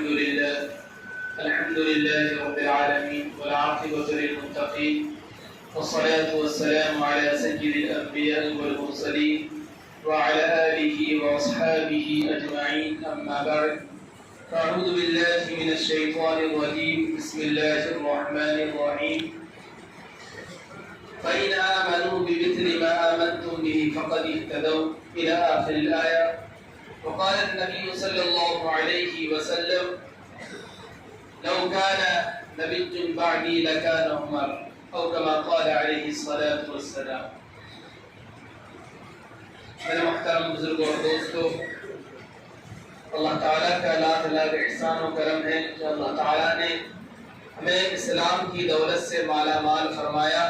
الحمد لله رب العالمين والعاقبة للمتقين والصلاة والسلام على سيد الأنبياء والمرسلين وعلى آله وأصحابه أجمعين، أما بعد، فأعوذ بالله من الشيطان الرجيم. بسم الله الرحمن الرحيم. فإن آمنوا بمثل ما آمنتم به فقد اهتدوا إلى آخر الآية. وقال النبي صلى الله عليه وسلم: لو كان نبي بعدي لكان عمر، أو كما قال عليه الصلاة والسلام. میرے محترم بزرگوں اور دوستوں، اللہ تعالیٰ کا لاکھ لاکھ احسان و کرم ہے جو اللہ تعالیٰ نے ہمیں اسلام کی دولت سے مالا مال فرمایا،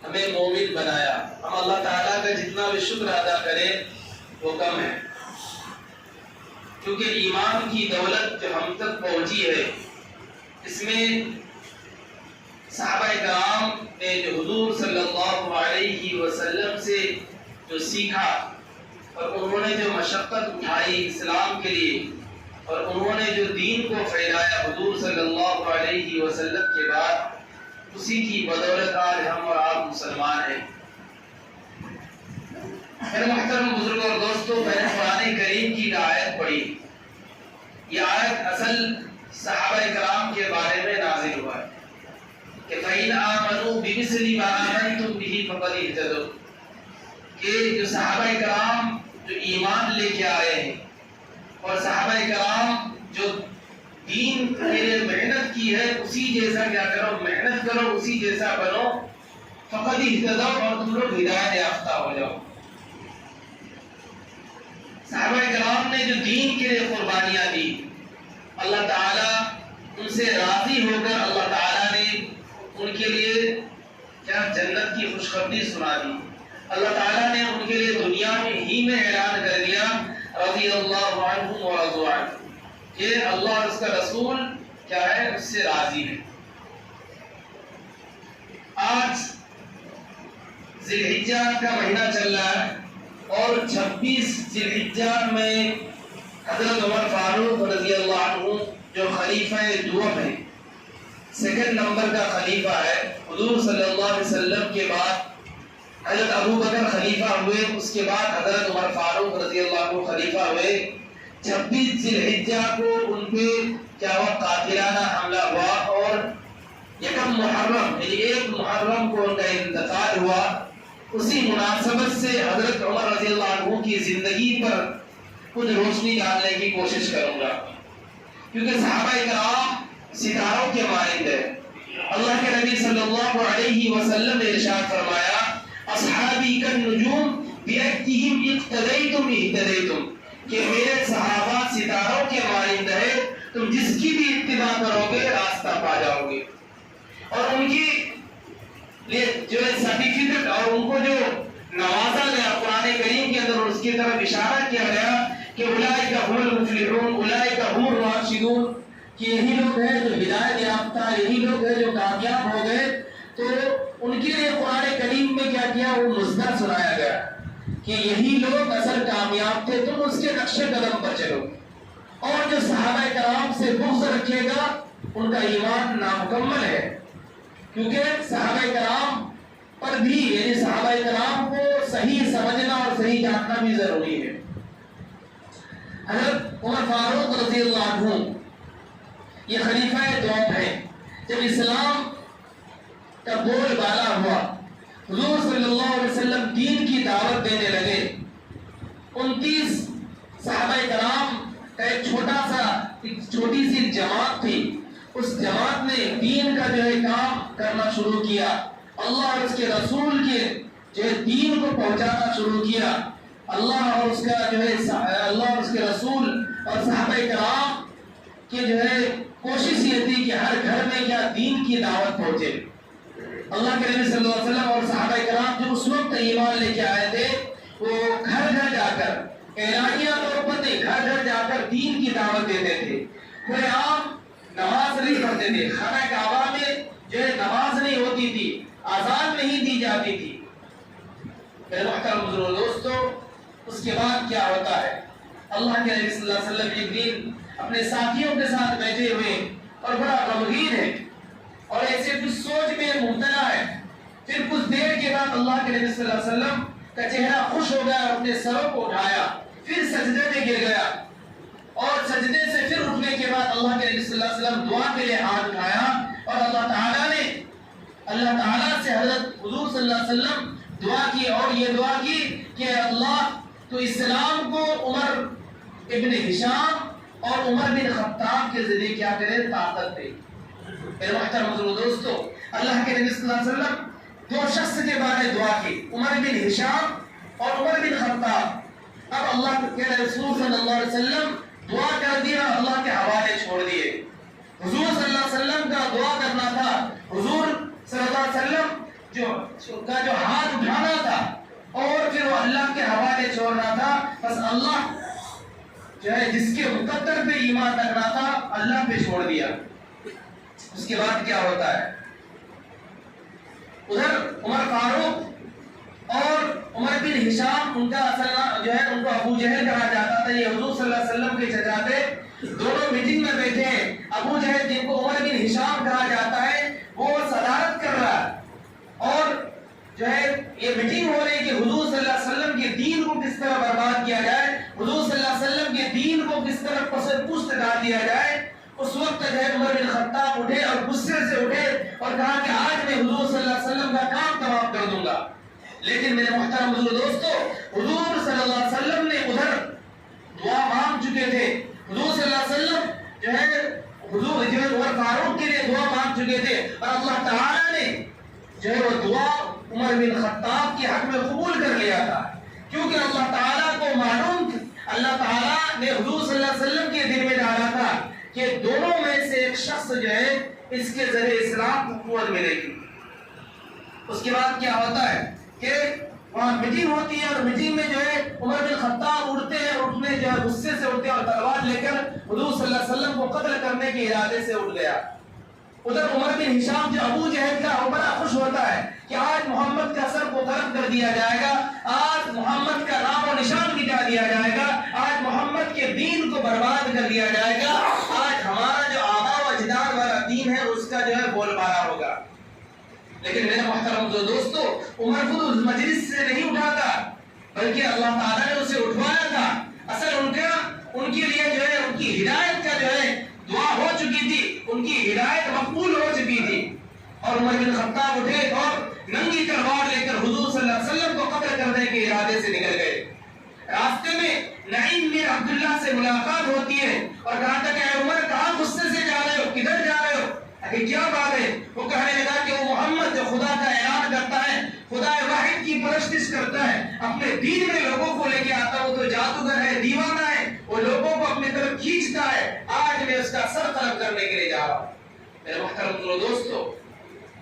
ہمیں مومن بنایا. ہم اللہ تعالیٰ کا جتنا بھی شکر ادا کریں وہ کم ہے، کیونکہ ایمان کی دولت جو ہم تک پہنچی ہے، اس میں صحابہ کرام نے جو حضور صلی اللہ علیہ وسلم سے جو سیکھا اور انہوں نے جو مشقت اٹھائی اسلام کے لیے، اور انہوں نے جو دین کو پھیلایا حضور صلی اللہ علیہ وسلم کے بعد، اسی کی بدولت آج ہم اور آپ مسلمان ہیں. میرے محترم بزرگوں اور دوستوں، میں نے قرآن کریم کی آیت پڑھی. یہ آیت اصل صحابہ کرام کے بارے میں نازل ہوا ہے کہ فَإِنْ آمَنُوا بِمِثْلِ مَا آمَنْتُمْ بِهِ فَقَدِ اهْتَدَوْا، کہ جو صحابہ کرام جو ایمان لے کے آئے ہیں اور صحابہ کرام جو دین کے لیے محنت کی ہے، اسی جیسا کیا کرو، محنت کرو، اسی جیسا بنو. فَقَدِ اهْتَدَوْا، اور تم لوگ ہدایت یافتہ ہو جاؤ. صحابہ کرام نے جو دین کے لیے قربانیاں دی، اللہ تعالیٰ ان سے راضی ہو کر اللہ تعالیٰ نے ان کے لیے کیا جنت کی خوشخبری سنا دی. اللہ تعالیٰ نے ان کے لیے دنیا میں ہی میں اعلان کر دیا رضی اللہ عنہم ورضوا عنہ، کہ اللہ اور اس کا رسول کیا ہے، اس سے راضی ہے. آج ذی الحجہ کا مہینہ چل رہا ہے اور 26 ذی الحجہ میں حضرت عمر فاروق رضی اللہ عنہ جو خلیفہ دوم ہے، سیکنڈ نمبر کا خلیفہ ہے، حضور صلی اللہ علیہ وسلم کے بعد حضرت ابو بکر خلیفہ ہوئے، اس کے بعد حضرت عمر فاروق رضی اللہ عنہ خلیفہ ہوئے. 26 ذی الحجہ کو ان پہ کیا ہوا، قاتلانہ حملہ ہوا، اور یکم محرم یعنی 1 محرم کو ان کا انتقال ہوا. اسی مناسبت سے حضرت عمر رضی اللہ عنہ کی زندگی پر کچھ روشنی ڈالنے کی کوشش کروں گا، کیونکہ صحابہ کرام ستاروں کے مانند ہے. اللہ کے نبی صلی اللہ علیہ وسلم نے ارشاد فرمایا: اصحابی کالنجوم بِأَيِّهِمْ اقتدیتم اہتدیتم، کہ میرے صحابہ ستاروں کے مانند ہے، تم جس کی بھی اتباع کرو گے راستہ پا جاؤ گے. اور ان کی جو سرٹیفکیٹ اور ان کو جو نوازا گیا قرآن کریم کے اندر، اس کی طرف اشارہ کیا گیا کہ اولئک هم المفلحون، اولئک هم الراشدون، کہ یہی لوگ ہیں جو ہدایت یافتہ، یہی لوگ ہیں جو کامیاب ہو گئے. تو ان کے لیے قرآن کریم میں کیا کیا، وہ مصدر سنایا گیا کہ یہی لوگ اصل کامیاب تھے، تم اس کے نقش قدم پر چلو. اور جو صحابہ کرام سے بغض رکھے گا ان کا ایمان نامکمل ہے، کیونکہ صحابہ کرام پر بھی یعنی صحابہ کرام کو صحیح سمجھنا اور صحیح جاننا بھی ضروری ہے. حضرت عمر فاروق رضی اللہ عنہ یہ خلیفہ دوم ہے. جب اسلام کا بول بالا ہوا، حضور صلی اللہ علیہ وسلم دین کی دعوت دینے لگے، 29 صحابہ کرام کا ایک چھوٹی سی جماعت تھی. اس جماعت نے دین کا جو ہے کام کرنا شروع کیا، اللہ اور اس کے رسول کے جو ہے دین کو پہنچانا شروع کیا. اللہ اور اس کا جو ہے اللہ اور اس کے رسول اور صحابہ کرام کی جو ہے کوشش یہ تھی کہ ہر گھر میں کیا دین کی دعوت پہنچے. اللہ کے نبی صلی اللہ علیہ وسلم اور صحابہ کرام جو اس وقت ایمان لے کے آئے تھے، وہ گھر گھر جا کر اعلانیہ طور پر نہیں، گھر گھر جا کر دین کی دعوت دیتے تھے. کوئی عام نماز نہیں پڑھتے تھے، خانہ کعبہ میں جو ہے نماز نہیں ہوتی تھی، اذان نہیں دی جاتی تھی. میرے محترم بزرگوں دوستوں، اس کے بعد کیا ہوتا ہے، اللہ کے نبی صلی اللہ علیہ وسلم ایک دن اپنے ساتھیوں کے ساتھ بیٹھے ہوئے اور بڑا غمگین ہے اور ایسے کچھ سوچ میں مبتلا ہے. پھر کچھ دیر کے بعد اللہ کے نبی صلی اللہ علیہ وسلم کا چہرہ خوش ہو گیا اور اپنے سروں کو اٹھایا, پھر سجدے میں گر گیا اور سجدے سے پھر اٹھنے کے بعد اللہ کے نبی صلی اللہ علیہ وسلم دعا کے لیے ہاتھ اٹھایا اور اللہ تعالیٰ سے حضرت حضور صلی اللہ علیہ وسلم دعا کی اور یہ دعا کی کہ اللہ تو اسلام کو عمر ابن ہشام اور عمر بن خطاب کے ذریعے کیا کرے, طاقت دے. میرے محترم دوستو, اللہ کے نبی صلی اللہ علیہ وسلم دو شخص کے بارے دعا کی, عمر بن ہشام اور عمر بن خطاب. اب اللہ کے رسول صلی اللہ علیہ وسلم دعا کر دیا, اللہ کے حوالے چھوڑ دیے. حضور صلی اللہ علیہ وسلم کا دعا کرنا تھا, حضور صلی اللہ علیہ وسلم جو ہاتھ اٹھانا تھا اور پھر وہ اللہ کے حوالے چھوڑنا تھا. بس اللہ جو ہے جس کے مقدر پہ ایمان رکھنا تھا اللہ پہ چھوڑ دیا. اس کے بعد کیا ہوتا ہے, ادھر عمر فاروق اور عمر بن ہشام, ان کا اصل نام جو ہے ان کو ابو جہل کہا جاتا تھا. یہ حضور صلی اللہ علیہ وسلم کے چچا تھے, دونوں میٹنگ میں بیٹھے ہیں. ابو جہل جن کو عمر بن ہشام کہا جاتا ہے وہ صدارت کر رہا ہے اور جو ہے یہ میٹنگ ہو رہی ہے کہ حضور صلی اللہ علیہ وسلم کے دین کو کس طرح برباد کیا جائے, حضور صلی اللہ علیہ وسلم کے دین کو کس طرح پس پشت ڈال دیا جائے. اس وقت جو ہے عمر بن خطاب اٹھے اور غصے سے اٹھے اور کہا کہ آج میں حضور صلی اللہ علیہ وسلم کا کام تمام کر دوں گا. لیکن میرے محترم دوستو, حضور صلی اللہ علیہ وسلم نے ادھر دعا مانگ چکے تھے. حضور صلی اللہ علیہ وسلم جو ہے حضور عمر فاروق کے لیے دعا مانگ چکے تھے اور اللہ تعالیٰ نے جو ہے وہ دعا عمر بن خطاب کے حق میں قبول کر لیا تھا, کیونکہ اللہ تعالیٰ کو معلوم تھا, اللہ تعالیٰ نے حضور صلی اللہ علیہ وسلم کے دل میں ڈالا تھا کہ دونوں میں سے ایک شخص جو ہے اس کے ذریعے اسلام کو قوت ملے گی. اس کے بعد کیا ہوتا ہے کہ وہاں میٹنگ ہوتی ہے اور میٹنگ میں جو ہے عمر بن خطاب اٹھتے ہیں, اٹھنے جو ہے غصے سے اٹھتے ہیں اور تلوار لے کر حضور صلی اللہ علیہ وسلم کو قتل کرنے کے ارادے سے اٹھ گیا. ادھر عمر بن ہشام جو ابو جہل کا, وہ بڑا خوش ہوتا ہے کہ آج محمد کا سر کو قلم کر دیا جائے گا, آج محمد کا نام و نشان مٹا دیا جائے گا, آج محمد کے دین کو برباد کر دیا جائے گا, آج ہمارا جو آباء و اجداد والا دین ہے اس کا جو ہے بول بالا ہوگا. لیکن میرے محترم دوستو, عمر خود اس مجلس سے نہیں اٹھا تھا بلکہ اللہ تعالیٰ نے اسے اٹھوایا تھا. اصل ان کے لیے جو ہے ان کی ہدایت کا جو ہے دعا ہو چکی تھی, ان کی ہدایت مقبول ہو چکی تھی. اور عمر بن خطاب اٹھے اور ننگی تلوار لے کر حضور صلی اللہ علیہ وسلم کو قتل کرنے کے ارادے سے نکل گئے. راستے میں نعیم بن عبداللہ سے ملاقات ہوتی ہے اور کہا تھا کہ اے عمر, کہاں غصے سے جا رہے ہو, کدھر جا رہے ہو, ابھی کیا بات ہے؟ وہ کہنے لگا کہ وہ محمد جو خدا کا اعلان کرتا ہے, خدا واحد کی پرستش کرتا ہے, اپنے دین میں لوگوں کو لے کے آتا, وہ تو جادوگر ہے, دیوانہ ہے, وہ لوگوں کو اپنی طرف کھینچتا ہے, آج میں اس کا سر قلم کرنے کے لیے جا رہا ہوں. میرے محترم دوستو,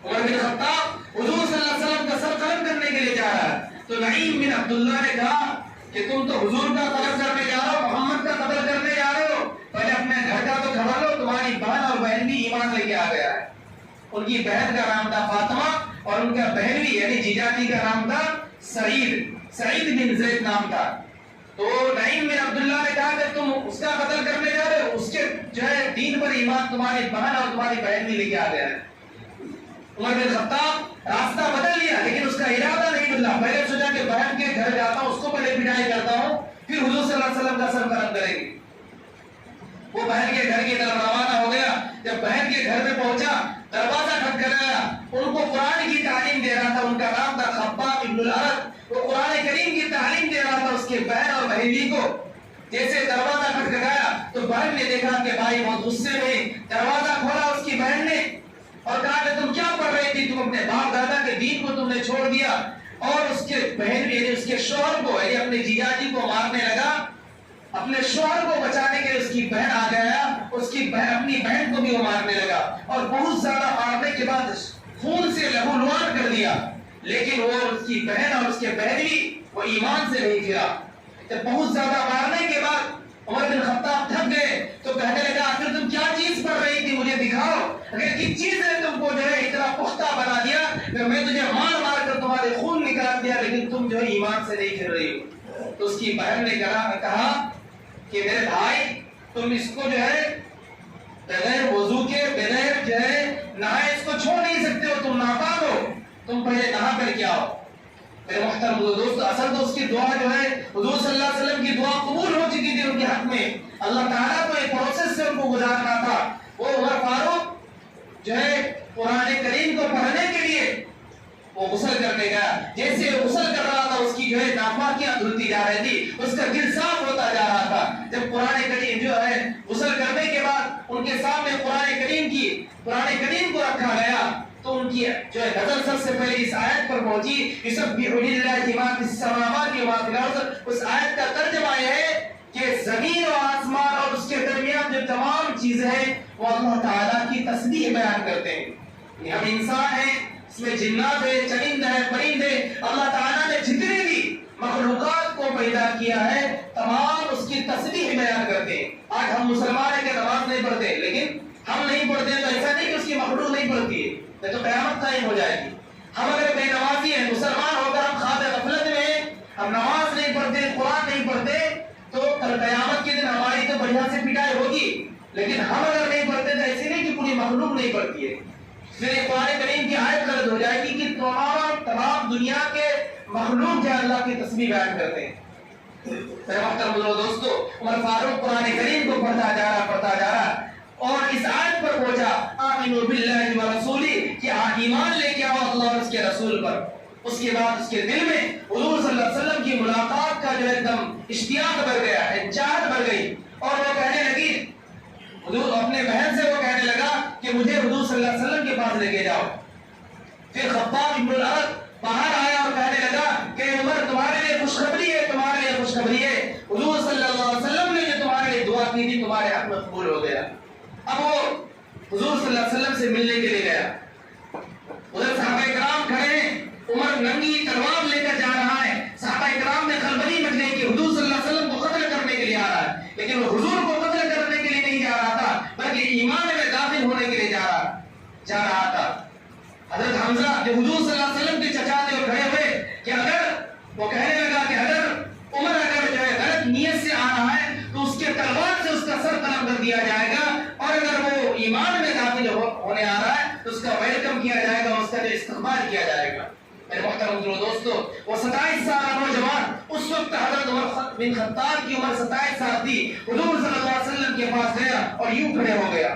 عمر بن خطاب حضور صلی اللہ علیہ وسلم کا سر قلم کرنے کے لیے جا رہا ہے تو نعیم بن عبداللہ نے کہا کہ تم تو حضور کا قتل کرنے جا رہے ہو, محمد کا قتل کرنے جا رہے ہو, پہلے اپنے گھر کا تو خبر لو, تمہاری بہن اور بہن بھی ایمان لے کے آ گیا ہے. ان کی بہن کا نام تھا فاطمہ اور ان کا بہن بھی یعنی جیجا جی کا نام تھا سعید بن زید نام تھا. تو نعیم بن عبداللہ نے کہا کہ تم اس کا قتل کرنے جا رہے ہو, اس کے جو ہے دین پر ایمان تمہاری بہن اور تمہاری بہن بھی لے کے آ گیا ہے. عمر بن خطاب راستہ بدل لیا لیکن اس کا ارادہ نہیں بدلا. پہلے سوچا کہ بہن کے گھر جاتا ہوں, اس کو پہلے پٹائی کرتا ہوں, پھر حضور صلی اللہ علیہ وسلم کا سر قلم کریں گے. وہ بہن کے گھر کی طرف روانہ ہو گیا. جب بہن کے گھر میں پہنچا, دروازہ کھٹکھٹایا, ان کو قرآن کی تعلیم دے رہا تھا, ان کا نام تھا خباب ابن الارت, وہ قرآن کریم کی تعلیم دے رہا تھا اس کے بہن اور بہنوئی کو. جیسے دروازہ کھٹکھٹایا تو بہن نے دیکھا کہ بھائی بہت غصے میں, دروازہ کھولا اس کی بہن نے اور کہا کہ تم کیا پڑھ رہی تھی, تم اپنے باپ دادا کے دین کو تم نے چھوڑ دیا. اور اس کے بہن یعنی اس کے شوہر کو یعنی اپنے جیجا جی کو مارنے لگا. اپنے شوہر کو بچانے کے لیے اس کی بہن آ گیا, اس کی بہن اپنی بہن کو بھی وہ مارنے لگا اور بہت زیادہ مارنے کے بعد خون سے لہولہان کر دیا. لیکن وہ اس کی بہن اور اس کے بہنوئی وہ ایمان سے نہیں پھرا. جب بہت زیادہ مارنے کے بعد عمر بن خطاب تھک گئے تو کہنے لگا آخر تم کیا چیز پڑھ رہی تھی, مجھے دکھاؤ, اگر کس چیز نے تم کو جو ہے اتنا پختہ بنا دیا کہ میں تجھے مار مار کر تمہارے خون نکال دیا لیکن تم جو ہے ایمان سے نہیں پھر رہی ہو. تو اس کی بہن نے کہا کہ میرے بھائی تم اس کو جو ہے بغیر وضو کے بغیر جو ہے نہائے اس کو چھوڑ نہیں سکتے ہو، تم ناپاک ہو، تم پہلے نہا کر کے آؤ۔ میرے محترم دوست، اصل تو اس کی دعا جو ہے حضور صلی اللہ علیہ وسلم کی دعا قبول ہو چکی تھی ان کے حق میں، اللہ تعالیٰ کو ایک پروسیس سے ان کو گزارنا تھا۔ وہ عمر فاروق جو ہے قرآن کریم کو پڑھنے کے لیے وہ غسل کرنے گیا، جیسے غسل کر رہا تھا اس کی جو ہے ناپاکیاں دھلتی جا رہی تھی، اس کا دل صاف ہوتا جا رہا تھا۔ جب قرآن کریم جو ہے غسل کرنے کے بعد ان کے سامنے قرآن کریم کو رکھا گیا تو ان کی جو ہے نظر سب سے پہلے اس آیت پر پہنچی، یسبح للہ ما فی السماوات و ما فی الارض۔ اس آیت کا ترجمہ یہ ہے کہ زمین و آسمان اور اس کے درمیان جو تمام چیزیں ہیں وہ اللہ تعالیٰ کی تسبیح بیان کرتے ہیں۔ ہم انسان ہیں، اس میں جنات ہے، چرند ہے، پرند ہے، اللہ تعالیٰ نے جتنے بھی مخلوقات کو پیدا کیا ہے تمام اس کی تسبیح بیان کرتے ہیں۔ آج ہم مسلمان ہیں کہ نماز نہیں پڑھتے، لیکن ہم نہیں پڑھتے تو ایسا نہیں کہ اس کی مخلوق نہیں پڑھتی ہے، نہیں تو قیامت قائم ہو جائے گی۔ ہم اگر بے نمازی ہیں، مسلمان ہو کر ہم خواب غفلت میں ہیں، ہم نماز نہیں پڑھتے، قرآن نہیں پڑھتے، تو کل قیامت کے دن ہماری تو بڑھیا سے پٹائی ہوگی، لیکن ہم اگر نہیں پڑھتے تو ایسے نہیں کہ پوری مخلوق نہیں پڑھتی ہے۔ پھر قرآن کریم کی آیت درج ہو جائے گی کہ تمام دنیا کے مخلوق جو اللہ کی تسبیح بیان کرتے ہیں۔ میرے محترم دوستو، عمر فاروق قرآن کریم کو پڑھتا جا رہا اور اس آیت پر پہنچا آمنوا باللہ ورسولہ کہ ایمان لے کے آؤ اللہ اور اس کے رسول پر۔ اس کے بعد اس کے دل میں حضور صلی اللہ علیہ وسلم کی ملاقات کا جو ایک دم اشتیاق بڑھ گیا، چاہت بڑھ گئی، اور وہ کہنے لگی حضور اپنے بہن سے وہ کہنے لگا کہ مجھے حضور صلی اللہ علیہ وسلم کے پاس لے کے جاؤ۔ پھر خباب بن الارت باہر آیا اور کہنے لگا کہ عمر تمہارے لیے خوشخبری ہے، تمہارے لیے خوشخبری ہے، حضور صلی اللہ علیہ وسلم نے جو تمہارے لیے دعا کی تھی تمہارے حق میں قبول ہو گیا۔ اب وہ حضور صلی اللہ علیہ وسلم سے ملنے کے لیے گیا، ادھر صحابہ کرام کھڑے ہیں، عمر ننگی تلوار لے کر جا رہا ہے، صحابہ کرام نے خلبلی مچ گئی کہ حضور صلی اللہ علیہ وسلم کو قتل کرنے کے لیے آ رہا ہے، لیکن وہ حضور کو قتل کرنے کے لیے نہیں جا رہا تھا بلکہ ایمان میں داخل ہونے کے لیے جا رہا تھا۔ حضرت حمزہ جو حضور صلی اللہ علیہ وسلم کے چچا تھے اور کھڑے ہوئے کہ اگر وہ کہنے لگا کہ اگر عمر اگر جو ہے غلط نیت سے آ رہا ہے تو اس کے تلوار سے اس کا سر قلم کر دیا جائے گا، اور اگر وہ ایمان میں داخل ہونے آ رہا ہے تو اس کا ویلکم کیا جائے گا، اس کا جو استقبال کیا جائے گا۔ میرے محترم دوستو، وہ 27 سالہ نوجوان اس وقت حضرت عمر بن خطاب کی عمر 27 سال تھی، حضور صلی اللہ علیہ وسلم کے پاس گیا اور یوں کھڑے ہو گیا۔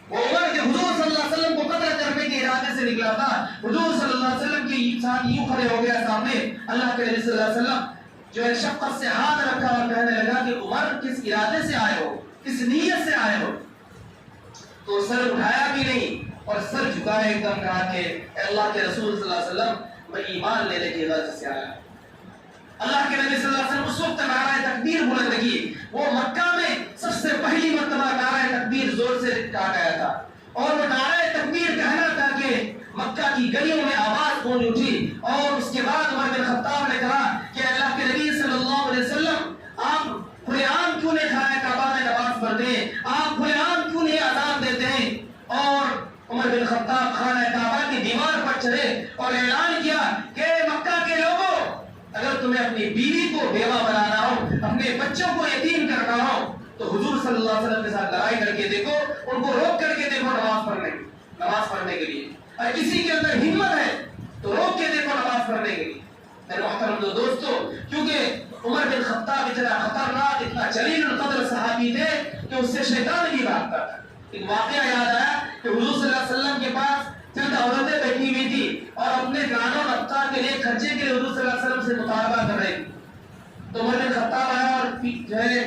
وہ عمر جو حضور صلی اللہ علیہ وسلم کو قتل کرنے کے ارادے سے نکلا تھا، حضور صلی اللہ علیہ وسلم کے ساتھ یوں کھڑے ہو گیا سامنے، اللہ کے نبی صلی اللہ علیہ وسلم جو ہے شفقت سے ہاتھ رکھا اور کہنے لگا کہ عمر کس ارادے سے آئے ہو، کس نیت سے آئے ہو؟ تو سر اٹھایا بھی نہیں اور سر جھکائے ایک دم کہا کہ اے اللہ کے رسول صلی اللہ علیہ وسلم میں ایمان لینے کی غرض سے آیا۔ اللہ کے نبی صلی اللہ علیہ وسلم اس وقت نعرہ تکبیر بلند کی، وہ مکہ میں سب سے پہلی مرتبہ نعرہ تکبیر زور سے کہا گیا تھا، اور وہ نعرہ تکبیر کہنا تھا کہ مکہ کی گلیوں میں آواز گونج اٹھی، اور اس کے بعد عمر بن خطاب نے کہا کہ اللہ کے نبی صلی اللہ علیہ وسلم آپ کھلے عام کیوں نہیں خانہ کعبہ میں نماز پڑھتے ہیں، آپ کھلے عام کیوں نہیں اذان دیتے ہیں؟ اور عمر بن خطاب خانہ کعبہ کی دیوار پر چڑھے اور اعلان کیا کہ مکہ کے لوگوں، اگر تمہیں اپنی بیوی کو بیوہ بنانا ہو، اپنے بچوں کو یتیم کرنا ہو تو حضور صلی اللہ علیہ وسلم کے ساتھ لڑائی کر کے دیکھو، ان کو روک کر کے دیکھو نماز پڑھنے کے لیے، اور کسی کے اندر ہمت ہے تو روک کے دیکھو نماز پڑھنے کے لیے۔ میرے محترم دوستو، کیونکہ عمر بن خطاب اتنا خطرناک، اتنا جلیل القدر صحابی تھے کہ اس سے شیطان بھی بھاگتا تھا۔ ایک واقعہ یاد آیا کہ حضور صلی اللہ علیہ وسلم کے پاس چند عورتیں بیٹھی ہوئی تھی اور اپنے گانوں رفتار کے لیے خرچے کے لیے حضور صلی اللہ علیہ وسلم سے مطالبہ کر رہی تھی، تو عمر بن خطاب آیا اور جو ہے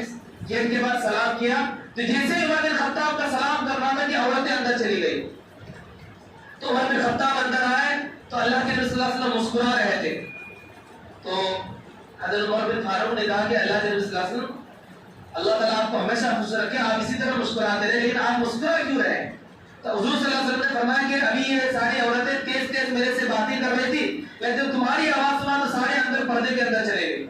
جن کے بعد سلام کیا، تو جیسے عمر بن خطاب کا سلام کرنا تھا کہ عورتیں اندر چلی گئی، تو عمر بن خطاب اندر آئے تو اللہ کے نبی صلی اللہ علیہ وسلم مسکرا رہے تھے، تو حضرت عمر بن فاروق نے کہا کہ اللہ کے نبی صلی اللہ علیہ وسلم اللہ تعالیٰ آپ کو ہمیشہ خوش رکھے، آپ اسی طرح مسکراتے رہے، لیکن آپ مسکرا کیوں رہے؟ تو حضور صلی اللہ علیہ وسلم نے فرمایا کہ ابھی یہ ساری عورتیں تیز تیز میرے سے باتیں کر رہی تھی، لیکن تمہاری آواز سنا تو سارے اندر پردے کے اندر چلے گئے۔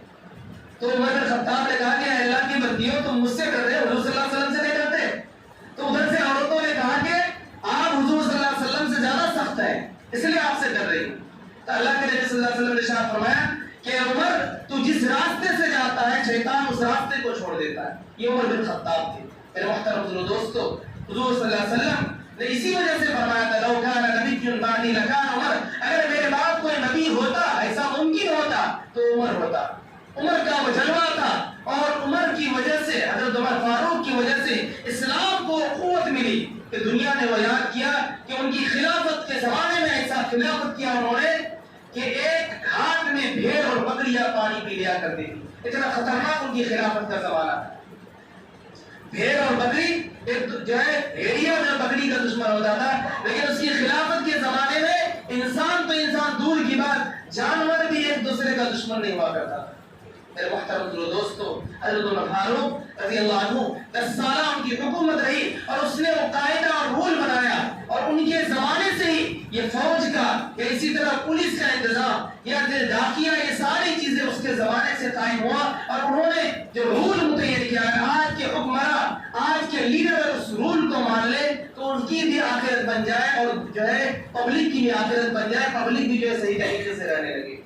تو عمر بن خطاب نے کہا کہ اللہ کی بندیوں تم مجھ سے کر رہے ہو، حضور صلی اللہ علیہ وسلم سے نہیں کرتے؟ تو ادھر سے عورتوں نے کہا کہ آپ حضور صلی اللہ علیہ وسلم سے زیادہ سخت ہیں، اس لیے آپ سے کر رہی ہوں۔ تو اللہ کے نبی صلی اللہ علیہ وسلم نے ارشاد فرمایا کہ عمر تو جس راستے سے جاتا ہے شیطان اس راستے کو چھوڑ دیتا ہے۔ یہ عمر بن خطاب تھے۔ میرے محترم دوستو، حضور صلی اللہ علیہ وسلم نے اسی وجہ سے فرمایا تھا لو کان نبی بعدی لکان عمر، اگر میرے بعد کوئی نبی ہوتا، ایسا ممکن ہوتا تو عمر ہوتا۔ عمر کا وہ جلوہ تھا، اور عمر کی وجہ سے، حضرت عمر فاروق کی وجہ سے اسلام کو قوت ملی کہ دنیا نے وہ یاد کیا کہ ان کی خلافت کے زمانے میں ایسا خلافت کیا انہوں نے کہ ایک گھاٹ میں بھیڑ اور بکریاں پانی پی لیا کرتی تھی۔ اتنا خطرناک ان کی خلافت کا زمانہ تھا۔ بھیڑ اور بکری ایک جو ہے بھیڑیا جو بکری کا دشمن ہوتا تھا، لیکن اس کی خلافت کے زمانے میں انسان تو انسان دور کی بات، جانور بھی ایک دوسرے کا دشمن نہیں ہوا کرتا تھا۔ میرے محترم دوستو، حضرت عمر فاروق رضی اللہ عنہ 10 سالہ ان کی حکومت رہی، اور اس نے وہ قاعدہ اور رول بنایا، اور ان کے زمانے سے ہی یہ فوج کا یا اسی طرح پولیس کا انتظام یا ڈاکیہ، یہ ساری چیزیں اس کے زمانے سے قائم ہوا، اور انہوں نے جو رول متعین کیا ہے، آج کے حکمراں، آج کے لیڈر اگر اس رول کو مان لے تو ان کی بھی آخرت بن جائے، اور جو ہے پبلک کی بھی آخرت بن جائے، پبلک بھی جو ہے صحیح طریقے سے رہنے لگے۔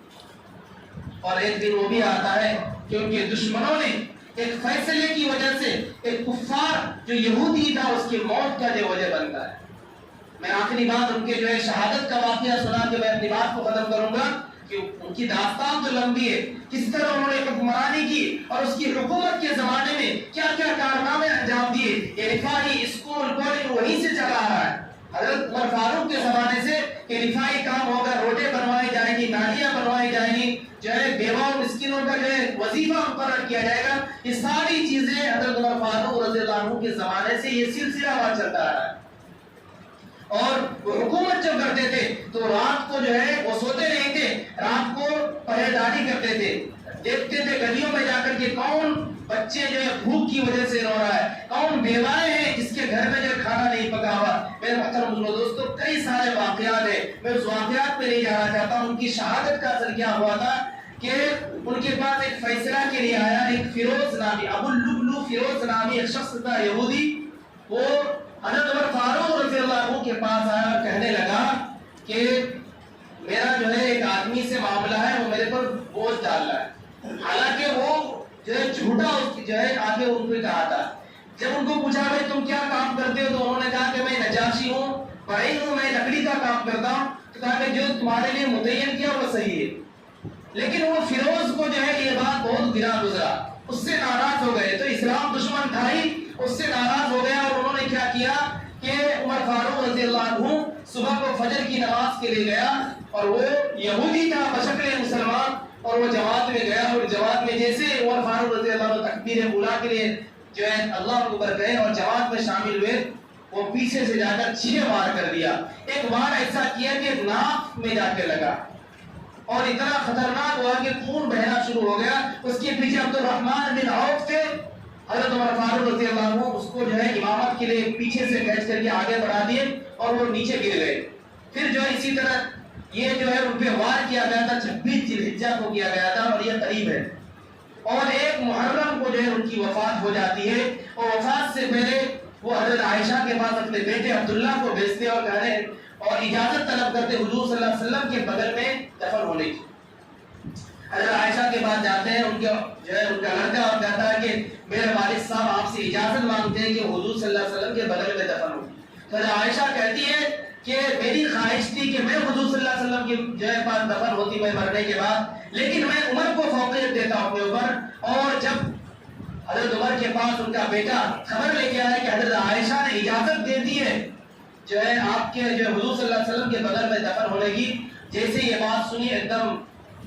اور ایک دن وہ بھی آتا ہے کہ ان کے دشمنوں نے ایک فیصلے کی وجہ سے ایک کفار جو یہودی تھا اس کی موت کا جو وجہ بنتا ہے۔ میں آخری بات ان کے جو ہے شہادت کا واقعہ سنا کے میں اپنی بات کو ختم کروں گا کہ ان کی داستان تو لمبی ہے، کس طرح انہوں نے حکمرانی کی اور اس کی حکومت کے زمانے میں کیا کیا کارنامے انجام دیے۔ یہ رفاہی اسکول کالج وہیں سے چلا رہا ہے۔ حضرت عمر فاروق کے زمانے سے کہ رفاہی کام ہوگا، روڈیں بنوائی جائیں گی، نالیاں بنوائی جائیں گی، جو ہے بیوہ اور مسکینوں کا جو ہے وظیفہ مقرر کیا جائے گا، یہ ساری چیزیں حضرت عمر فاروق رضی اللہ عنہ کے زمانے سے یہ سلسلہ وار چلتا رہا ہے۔ اور وہ حکومت جب کرتے تھے تو رات کو جو ہے وہ سوتے نہیں تھے، رات کو پہرےداری کرتے تھے، دیکھتے تھے گلیوں میں جا کر کے کون بچے جو ہے بھوک کی وجہ سے رو رہا ہے، کون بیوائیں ہیں جس کے گھر میں جو کھانا نہیں پکا ہوا۔ میرے محترم دوستو، کئی سارے واقعات ہیں، میں اس واقعات پہ نہیں جانا چاہتا ہوں۔ ان کی شہادت کا اثر کیا ہوا تھا کہ ان کے پاس ایک فیصلہ کے لیے آیا ایک فیروز نامی، ابو اللؤلؤ فیروز نامی ایک شخص تھا یہودی، وہ حضرت عمر فاروق رضی اللہ عنہ کے پاس آیا اور کہنے لگا کہ میرا جو ہے ایک آدمی سے معاملہ ہے، وہ میرے پر بوجھ ڈال رہا ہے۔ حالانکہ وہ جو ہے جھوٹا جو ہے آگے ان کو کہا تھا۔ جب ان کو پوچھا بھائی تم کیا کام کرتے ہو تو انہوں نے کہا کہ میں نجاشی ہوں، بھائی ہوں، میں لکڑی کا کام کرتا ہوں۔ تو کہا کہ جو تمہارے لیے متعین کیا وہ صحیح ہے۔ لیکن وہ فیروز کو جو ہے یہ بات بہت گرا گزرا، اس سے ناراض ہو گئے۔ تو اسلام دشمن تھا ہی، اس سے ناراض ہو گیا، اور انہوں نے کیا کیا کہ عمر فاروق رضی اللہ عنہ صبح کو فجر کی نماز کے لیے گیا، اور وہ یہودی تھا بشکل مسلمان، اور وہ جماعت میں گیا، اور جماعت میں جیسے عمر فاروق رضی اللہ عنہ تکبیر اولیٰ کے لیے جو ہے اللہ اکبر گئے اور جماعت میں شامل ہوئے، وہ پیچھے سے جا کر 6 وار کر دیا۔ ایک وار ایسا کیا کہ ناک میں جا کے لگا، اور اتنا خطرناک ہوا کہ خون بہنا شروع ہو گیا۔ اس کے پیچھے عبد الرحمن بن عوف تھے، حضرت عمر فاروق رضی اللہ عنہ اس کو جو ہے امامت کے لیے پیچھے سے کھینچ کر کے آگے بڑھا دیے، اور وہ نیچے گر گئے۔ پھر جو ہے اسی طرح یہ جو ہے ان پہ وار کیا گیا تھا، 26 ذی الحجہ کو کیا گیا تھا، اور یہ قریب ہے۔ اور 1 محرم کو جو ہے ان کی وفات ہو جاتی ہے، اور وفات سے پہلے وہ حضرت عائشہ کے پاس اپنے بیٹے عبداللہ کو بھیجتے اور کہنے اور اجازت طلب کرتے حضور صلی اللہ علیہ وسلم کے بغل میں دفن ہونے کی۔ حضرت عائشہ کے پاس جاتے ہیں، ان کا جو ہے ان کا لڑکا، اور کہتا ہے کہ میرے والد صاحب آپ سے اجازت مانگتے ہیں کہ حضور صلی اللہ علیہ وسلم کے بغل میں دفن ہوں۔ تو حضرت عائشہ کہتی ہے کہ میری خواہش تھی کہ میں حضور صلی اللہ علیہ وسلم کی جو ہے پاس دفن ہوتی میں مرنے کے بعد، لیکن میں عمر کو فوقیت دیتا ہوں اپنے اوپر۔ اور جب حضرت عمر کے پاس ان کا بیٹا خبر لے کے آیا کہ حضرت عائشہ نے اجازت دے دی ہے جو ہے آپ کے جو حضور صلی اللہ علیہ وسلم کے بغل میں دفن ہونے کی، جیسے یہ بات سنی ایک دم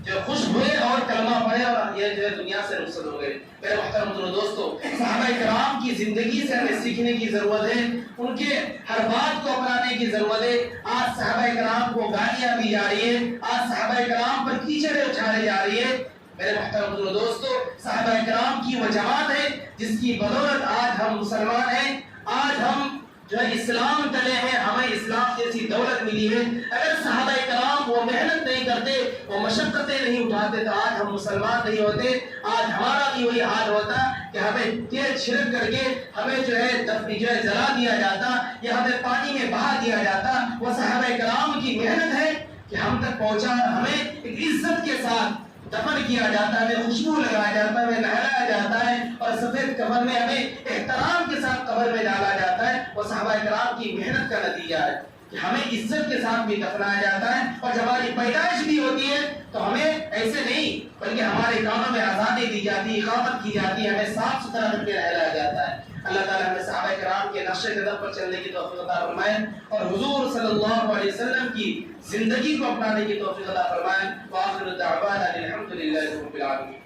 جو خوش ہوئے اور کلمہ پڑھے، اور یہ جو ہے دنیا سے رخصت ہو گئے۔ میرے محترم دوستو، صحابہ کرام کی زندگی سے ہمیں سیکھنے کی ضرورت ہے، ان کے ہر بات کو اپنانے کی ضرورت ہے۔ آج صحابہ کرام کو گالیاں دی جا رہی ہے، آج صحابہ کرام پر کیچڑیں اچھالی جا رہی ہے۔ میرے محترم دوستو، صحابہ کرام کی وہ جماعت ہے جس کی بدولت آج ہم مسلمان ہیں، آج ہم جو ہے اسلام تلے ہیں، ہمیں اسلام جیسی دولت ملی ہے۔ اگر صحابہ کرام وہ محنت نہیں کرتے، وہ مشقتیں نہیں اٹھاتے تو آج ہم مسلمان نہیں ہوتے۔ آج ہمارا بھی وہی حال ہوتا کہ ہمیں تیل چھڑک کر کے ہمیں جو ہے جلا دیا جاتا، یا ہمیں پانی میں بہا دیا جاتا۔ وہ صحابہ کرام کی محنت ہے کہ ہم تک پہنچا، ہمیں ایک عزت کے ساتھ دفن کیا جاتا ہے، ہمیں خوشبو لگایا جاتا ہے، ہمیں نہلایا جاتا ہے اور سفید کفن میں ہمیں احترام کے ساتھ قبر میں ڈالا جاتا ہے. وہ صحابہ کرام کی محنت کا نتیجہ ہے کہ ہمیں عزت کے ساتھ بھی دفنایا جاتا ہے. اور جب ہماری پیدائش بھی ہوتی ہے تو ہمیں ایسے نہیں بلکہ ہمارے کانوں میں آزادی دی جاتی ہے، اقامت کی جاتی ہے، ہمیں صاف ستھرا کر کے نہلایا جاتا ہے. اللہ تعالیٰ ہمیں صحابہ کرام کے نقش قدم پر چلنے کی توفیق عطا فرمائے اور حضور صلی اللہ علیہ وسلم کی زندگی کو اپنانے کی توفیق عطا فرمائے. وآخر دعوانا الحمد للہ رب العالمین.